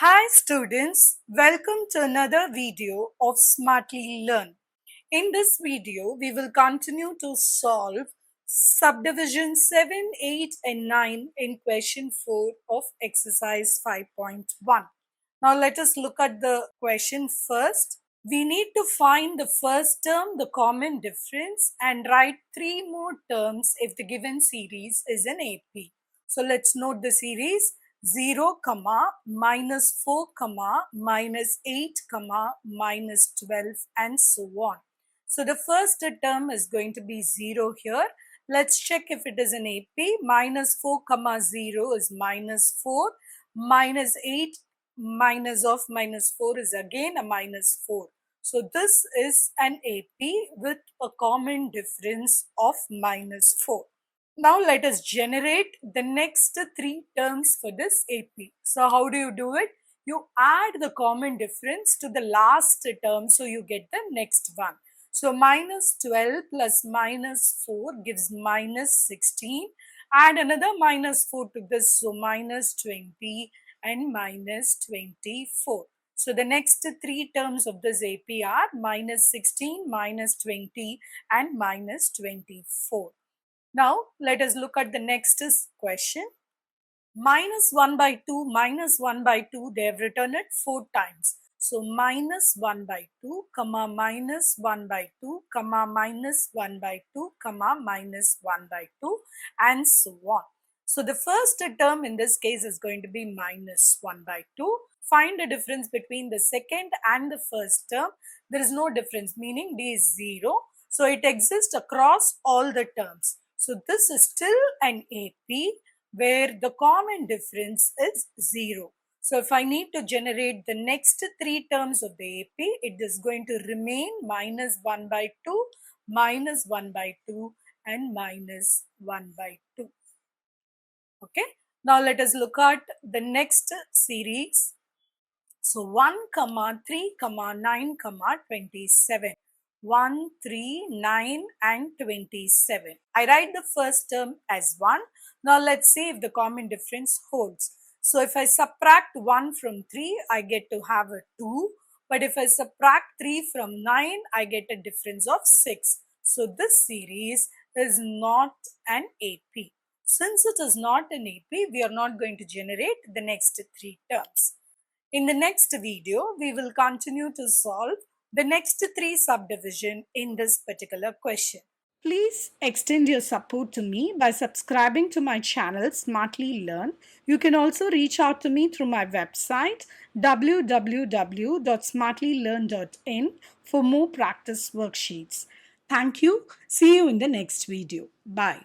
Hi students, welcome to another video of Smartly Learn. In this video, we will continue to solve subdivision 7, 8 and 9 in question 4 of exercise 5.1. Now let us look at the question first. We need to find the first term, the common difference, and write 3 more terms if the given series is an AP. So let's note the series 0, minus 4, minus 8, minus 12 and so on. So the first term is going to be 0 here. Let's check if it is an AP. Minus 4, 0 is minus 4. Minus 8 minus of minus 4 is again a minus 4. So this is an AP with a common difference of minus 4. Now let us generate the next 3 terms for this AP. So how do you do it? You add the common difference to the last term, so you get the next one. So minus 12 plus minus 4 gives minus 16. Add another minus 4 to this, so minus 20 and minus 24. So the next 3 terms of this AP are minus 16, minus 20 and minus 24. Now let us look at the next question. Minus 1 by 2, minus 1 by 2, they have written it 4 times. So minus 1 by 2, minus 1 by 2, minus 1 by 2, minus 1 by 2 and so on. So the first term in this case is going to be minus 1 by 2. Find the difference between the second and the first term. There is no difference, meaning D is 0. So it exists across all the terms. So this is still an AP where the common difference is 0. So if I need to generate the next 3 terms of the AP, it is going to remain minus 1 by 2, minus 1 by 2 and minus 1 by 2. Okay. Now let us look at the next series. So 1, 3, 9, 27. 1, 3, 9 and 27. I write the first term as 1. Now let's see if the common difference holds. So if I subtract 1 from 3, I get to have a 2. But if I subtract 3 from 9, I get a difference of 6. So this series is not an AP. Since it is not an AP, we are not going to generate the next 3 terms. In the next video, we will continue to solve the next 3 subdivision in this particular question. Please extend your support to me by subscribing to my channel Smartly Learn. You can also reach out to me through my website www.smartlylearn.in for more practice worksheets. Thank you. See you in the next video. Bye.